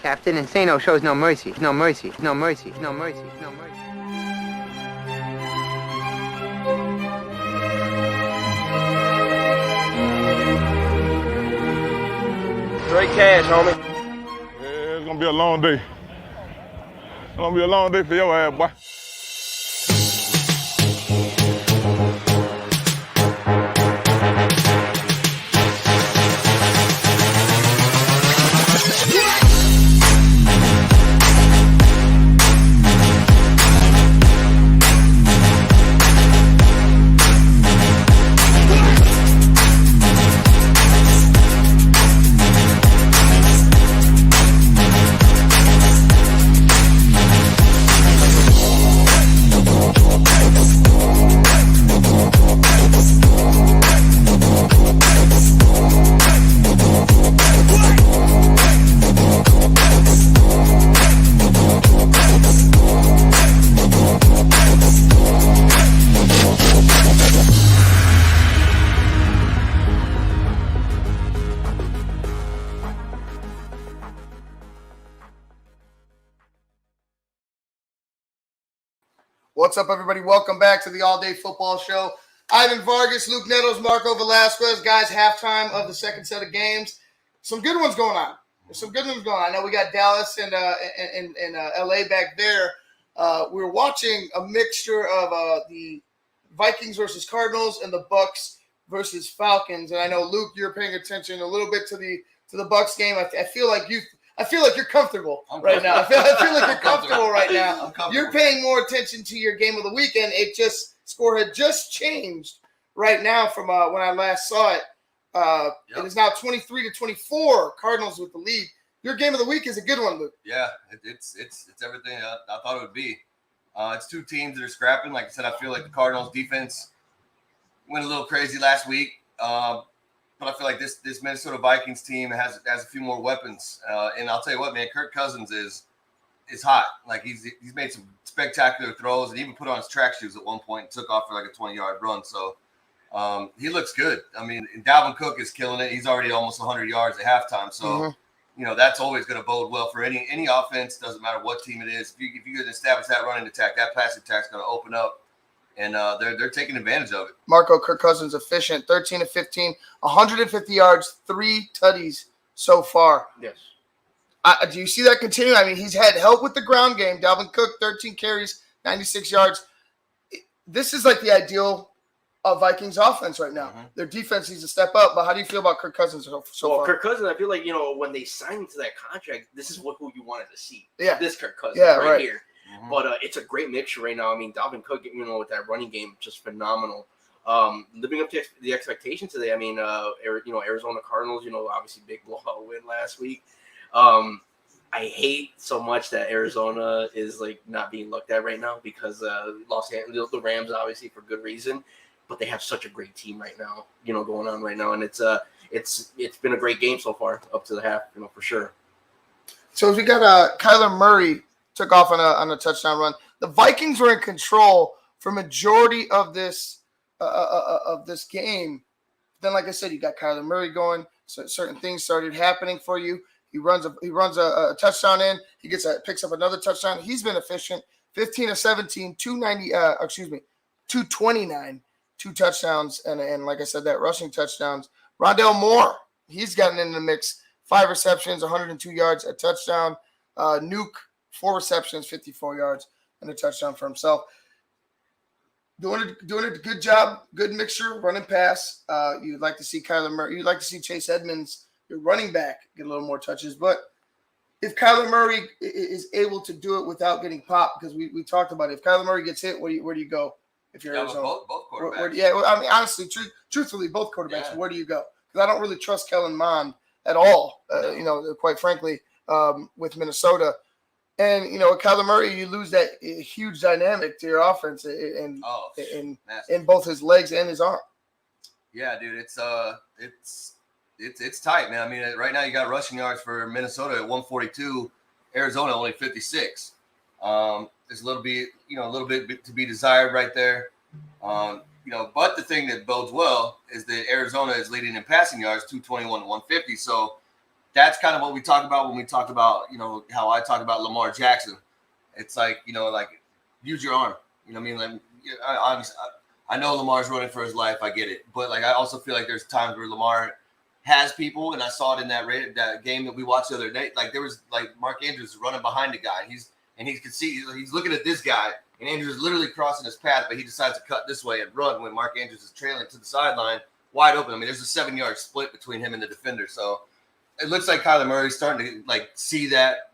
Captain Insano shows no mercy. No mercy. No mercy. No mercy. No mercy. Straight cash, homie. Yeah, it's gonna be a long day. It's gonna be a long day for your ass, boy. What's up, everybody? Welcome back to the All Day Football Show. Ivan Vargas, Luke Nettles, Marco Velasquez. Guys, halftime of the second set of games. Some good ones going on. There's some good ones going on. I know we got Dallas and LA back there. We were watching a mixture of the Vikings versus Cardinals and the Bucks versus Falcons. And I know, Luke, you're paying attention a little bit to the Bucks game. I feel like you're comfortable right now. I feel like you're comfortable right now. You're paying more attention to your game of the weekend. Score had just changed right now from when I last saw it. It is now 23-24. Cardinals with the lead. Your game of the week is a good one, Luke. Yeah, it's everything I thought it would be. It's two teams that are scrapping. Like I said, I feel like the Cardinals defense went a little crazy last week. But I feel like this Minnesota Vikings team has a few more weapons. And I'll tell you what, man, Kirk Cousins is hot. Like he's made some spectacular throws and even put on his track shoes at one point and took off for like a 20-yard run. So he looks good. I mean, Dalvin Cook is killing it. He's already almost 100 yards at halftime. So, that's always going to bode well for any offense. Doesn't matter what team it is. If you can establish that running attack, that passing attack is going to open up. And they're taking advantage of it. Marco, Kirk Cousins efficient, 13 of 15, 150 yards, 3 tutties so far. Yes. Do you see that continue? I mean, he's had help with the ground game. Dalvin Cook, 13 carries, 96 yards. This is like the ideal Vikings offense right now. Their defense needs to step up. But how do you feel about Kirk Cousins so far? Kirk Cousins, I feel like, when they signed him to that contract, this is who you wanted to see. Yeah. This Kirk Cousins right here. But it's a great mixture right now. I mean, Dalvin Cook, with that running game, just phenomenal. Living up to the expectations today. I mean, Arizona Cardinals, obviously big blowout win last week. I hate so much that Arizona is like not being looked at right now because the Rams, obviously for good reason, but they have such a great team right now, going on right now, and it's been a great game so far up to the half, for sure. So we got Kyler Murray. Took off on a touchdown run. The Vikings were in control for majority of this game. Then, like I said, you got Kyler Murray going. So certain things started happening for you. He runs a touchdown in. He picks up another touchdown. He's been efficient. 15 of 17, 229, 2 touchdowns, and like I said, that rushing touchdowns. Rondale Moore, he's gotten in the mix. 5 receptions, 102 yards, a touchdown. Nuke. 4 receptions, 54 yards, and a touchdown for himself. Doing a good job, good mixture, running pass. You'd like to see Kyler Murray. You'd like to see Chase Edmonds, your running back, get a little more touches. But if Kyler Murray is able to do it without getting popped, because we talked about it. If Kyler Murray gets hit, where do you go? If you're Arizona, both quarterbacks. I mean, honestly, truthfully, both quarterbacks. Yeah. Where do you go? Because I don't really trust Kellen Mond at all. Quite frankly, with Minnesota. And, with Kyler Murray, you lose that huge dynamic to your offense in both his legs and his arm. Yeah, dude, it's tight, man. I mean, right now you got rushing yards for Minnesota at 142, Arizona only 56. There's a little bit to be desired right there. But the thing that bodes well is that Arizona is leading in passing yards, 221 to 150. So that's kind of what we talk about when we talk about, how I talk about Lamar Jackson. It's like, use your arm. You know what I mean? Like, I know Lamar's running for his life. I get it. But, like, I also feel like there's times where Lamar has people, and I saw it in that game that we watched the other day. Like, there was, like, Mark Andrews running behind the guy. And he could see he's looking at this guy, and Andrews is literally crossing his path, but he decides to cut this way and run when Mark Andrews is trailing to the sideline, wide open. I mean, there's a 7-yard split between him and the defender. So it looks like Kyler Murray's starting to, like, see that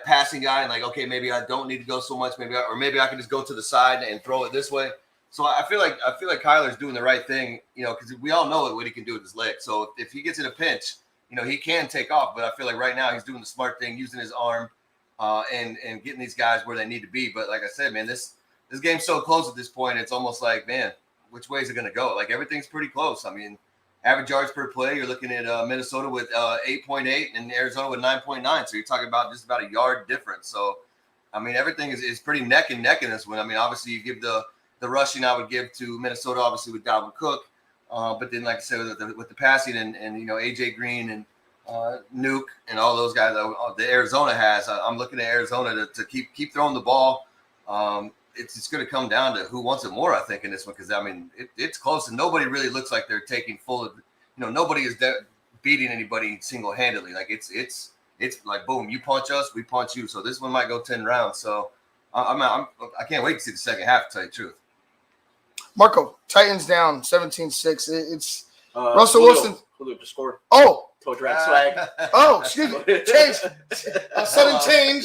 passing guy and, like, okay, maybe I don't need to go so much, maybe I can just go to the side and throw it this way. So I feel like Kyler's doing the right thing, because we all know what he can do with his leg. So if he gets in a pinch, he can take off. But I feel like right now he's doing the smart thing, using his arm. And getting these guys where they need to be. But like I said, man, this game's so close at this point. It's almost like, man, which way is it going to go? Like, everything's pretty close. I mean, average yards per play, you're looking at Minnesota with 8.8 and Arizona with 9.9. So you're talking about just about a yard difference. So, I mean, everything is pretty neck and neck in this one. I mean, obviously you give the rushing I would give to Minnesota, obviously with Dalvin Cook. But then, like I said, with the passing and AJ Green and Nuke and all those guys that Arizona has, I'm looking at Arizona to keep throwing the ball. It's going to come down to who wants it more, I think, in this one, because I mean it's close and nobody really looks like they're taking full of. Nobody is beating anybody single-handedly. Like it's like boom, you punch us, we punch you. So this one might go 10 rounds. So I can't wait to see the second half. To tell you the truth, Marco, Titans down 17-6. It's Russell Wilson. Julio just scored. Oh. Toe drag swag. Oh, excuse me. Change. Sudden change.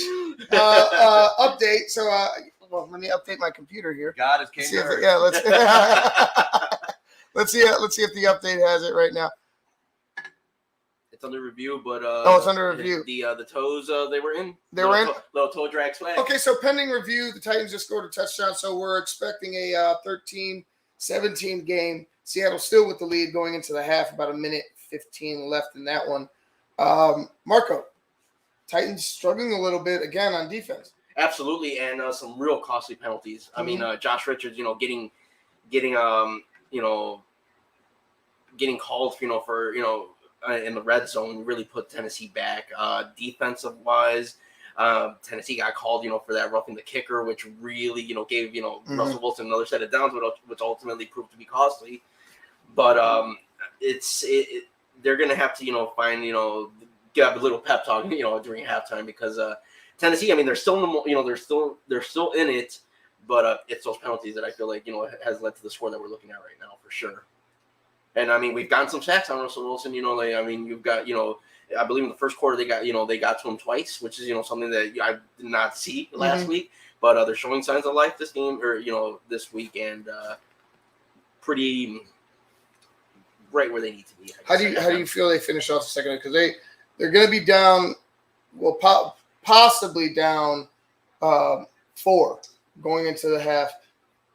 Update. So, let me update my computer here. God is king. Let's see if the update has it right now. It's under review, but it's under review. The toes they were in. They were in. Little toe drag swag. Okay, so pending review, the Titans just scored a touchdown, so we're expecting a 13-17 game. Seattle still with the lead going into the half, about a minute 15 left in that one. Marco, Titans struggling a little bit again on defense. Absolutely, and some real costly penalties. I mean, Josh Richards, getting called, for in the red zone really put Tennessee back. Defensive wise, Tennessee got called, for that roughing the kicker, which really, gave Russell Wilson another set of downs, which ultimately proved to be costly. But they're gonna have to, find, get a little pep talk, during halftime because Tennessee, I mean, they're still in the, they're still in it, but it's those penalties that I feel like has led to the score that we're looking at right now for sure. And I mean, we've gotten some sacks on Russell Wilson. You've got, I believe in the first quarter they got to him twice, which is something that I did not see last week. But they're showing signs of life this game or this week, and pretty right where they need to be. How do you feel they finish off the second? Because they're going to be down, possibly down 4 going into the half.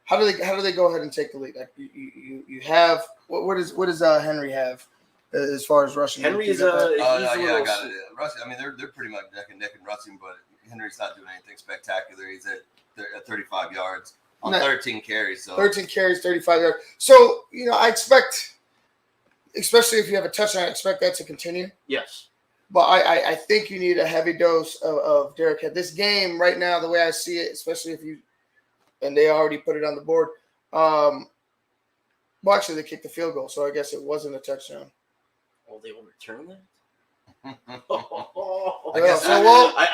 How do they go ahead and take the lead? Like you have what does Henry have as far as rushing? Henry is I got it. Rushing, I mean they're pretty much neck and neck in rushing, but Henry's not doing anything spectacular. He's at 35 yards on 13 carries. So 13 carries, 35 yards. So I expect, especially if you have a touchdown, I expect that to continue. Yes. But I think you need a heavy dose of Derrick Henry. This game right now, the way I see it, especially and they already put it on the board. Well, actually, they kicked the field goal, so I guess it wasn't a touchdown. Oh, they will return that? I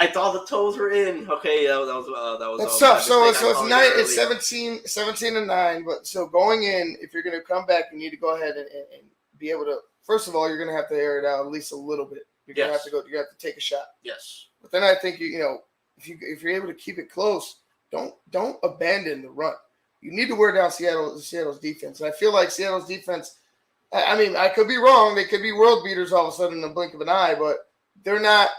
I thought the toes were in. Okay, that was. That's tough. So it's 17-9. But so going in, if you're going to come back, you need to go ahead and be able to. First of all, you're going to have to air it out at least a little bit. You're going to have to go. You have to take a shot. Yes. But then I think if you're able to keep it close, don't abandon the run. You need to wear down Seattle's defense. And I feel like Seattle's defense. I mean, I could be wrong. They could be world beaters all of a sudden in the blink of an eye, but they're not.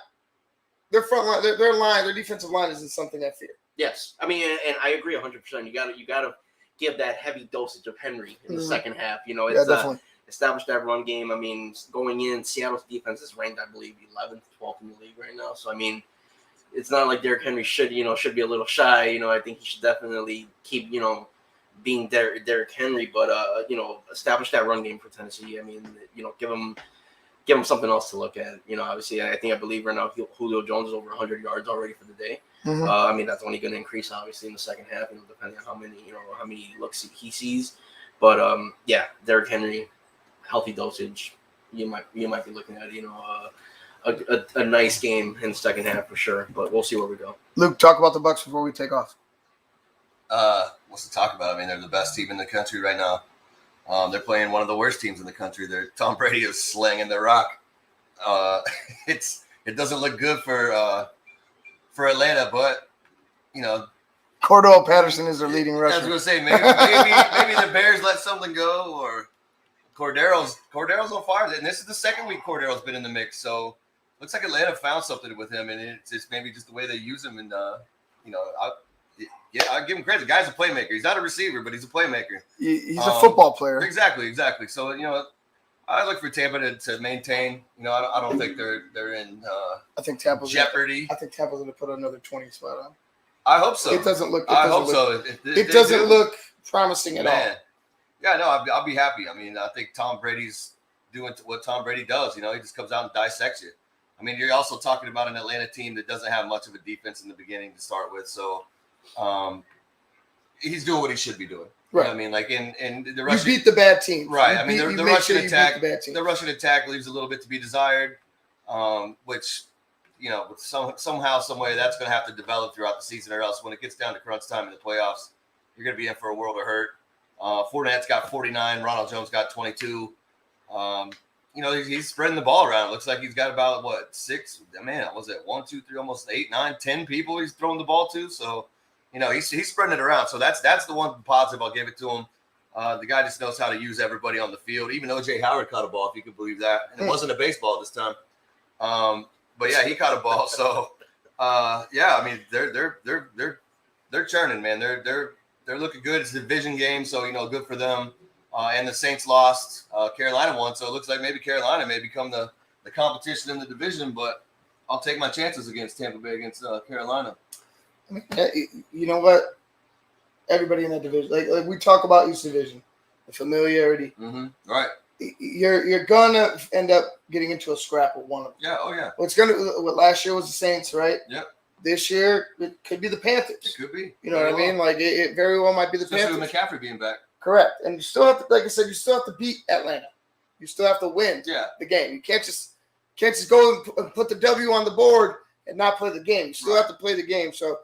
Their front line, their defensive line isn't something I fear. Yes, I mean, and I agree 100%. You got to give that heavy dosage of Henry in the second half. It's establish that run game. I mean, going in, Seattle's defense is ranked, I believe, 11th, 12th in the league right now. So I mean, it's not like Derrick Henry should be a little shy. I think he should definitely keep being Derrick Henry, but establish that run game for Tennessee. I mean, give him give them something else to look at. You know, obviously, I believe right now Julio Jones is over 100 yards already for the day. Mhm. I mean, that's only going to increase obviously in the second half, depending on how many looks he sees. But yeah, Derrick Henry, healthy dosage. You might be looking at a nice game in the second half for sure. But we'll see where we go. Luke, talk about the Bucs before we take off. What's to talk about? I mean, they're the best team in the country right now. They're playing one of the worst teams in the country. Tom Brady is slinging the rock. It doesn't look good for Atlanta, but Cordell Patterson is their leading rusher. I was going to say maybe the Bears let something go, or Cordero's on fire. And this is the second week Cordero's been in the mix, so looks like Atlanta found something with him, and it's just maybe just the way they use him. And I give him credit. The guy's a playmaker. He's not a receiver, but he's a playmaker. He's a football player. Exactly. So I look for Tampa to maintain. I don't think they're in. I think Tampa's jeopardy. I think Tampa's going to put another 20 spot on. I hope so. It doesn't look. I hope so. It doesn't look promising at all. Yeah, no, I'll be happy. I mean, I think Tom Brady's doing what Tom Brady does. He just comes out and dissects you. I mean, you're also talking about an Atlanta team that doesn't have much of a defense in the beginning to start with. So he's doing what he should be doing. Right. You know what I mean, like in the Russian, you beat the bad team. Right. The Russian attack. The Russian attack leaves a little bit to be desired, which somehow, some way, that's going to have to develop throughout the season, or else when it gets down to crunch time in the playoffs, you're going to be in for a world of hurt. Fournette's got 49. Ronald Jones got 22. He's spreading the ball around. It looks like he's got about, 6? Man, was it 1, 2, 3, almost 8, 9, 10 people he's throwing the ball to. So, he's spreading it around. So that's the one positive I'll give it to him. The guy just knows how to use everybody on the field. Even O.J. Howard caught a ball, if you could believe that. And it wasn't a baseball this time. But yeah, he caught a ball. So I mean, they're churning, man. They're looking good. It's a division game, so good for them. And the Saints lost. Carolina won, so it looks like maybe Carolina may become the competition in the division. But I'll take my chances against Tampa Bay against Carolina. I mean, you know what? Everybody in that division, like we talk about each division, the familiarity. Mm-hmm. Right. You're gonna end up getting into a scrap with one of them. Yeah. Oh yeah. What last year was the Saints, right? Yep. This year it could be the Panthers. It could be. You know what I mean? Like it very well might be the Especially Panthers. with McCaffrey being back. Correct. And you still have to, like I said, you still have to beat Atlanta. You still have to win the game. You can't just go and put the W on the board and not play the game. You still have to play the game. So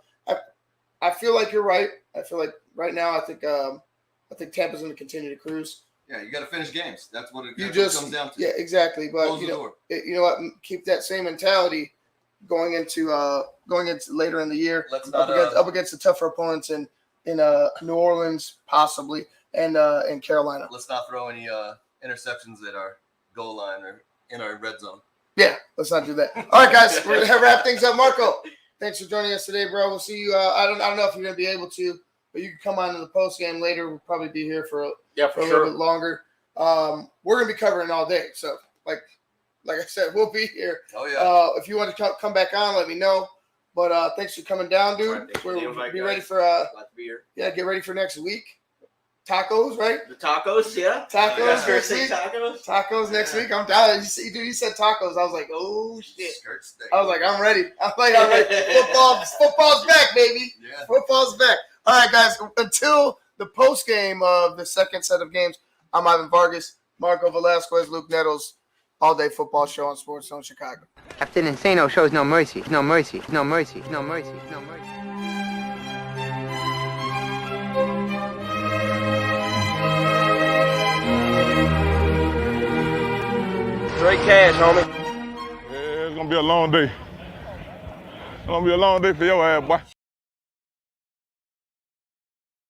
I feel like you're right. I feel like right now I think Tampa's going to continue to cruise. Yeah, you got to finish games. That's what it comes down to. Yeah, exactly. But you know what? Keep that same mentality going into later in the year. Let's not up against the tougher opponents in New Orleans possibly and in Carolina. Let's not throw any interceptions at our goal line or in our red zone. Yeah, let's not do that. All right, guys, we're gonna wrap things up. Marco, thanks for joining us today, bro. We'll see you. I don't know if you're gonna be able to, but you can come on to the post game later. We'll probably be here for a little bit longer. We're gonna be covering all day, so like I said, we'll be here. Oh yeah. If you want to come back on, let me know. But thanks for coming down, dude. We'll be ready for Glad to be here. get ready for next week. Tacos, right? The tacos, yeah. Tacos next week. week. Tacos Next week. I'm down. Dude, he said tacos. I was like, oh shit. Skirt steak. I was like, I'm ready. I'm like, football's back, baby. Yeah. Football's back. All right, guys. Until the post game of the second set of games, I'm Ivan Vargas, Marco Velasquez, Luke Nettles. All day football show on SportsZone Chicago. Captain Insano shows no mercy. No mercy. No mercy. No mercy. No mercy. Straight cash, homie. Yeah, it's gonna be a long day. It's gonna be a long day for your ass, boy.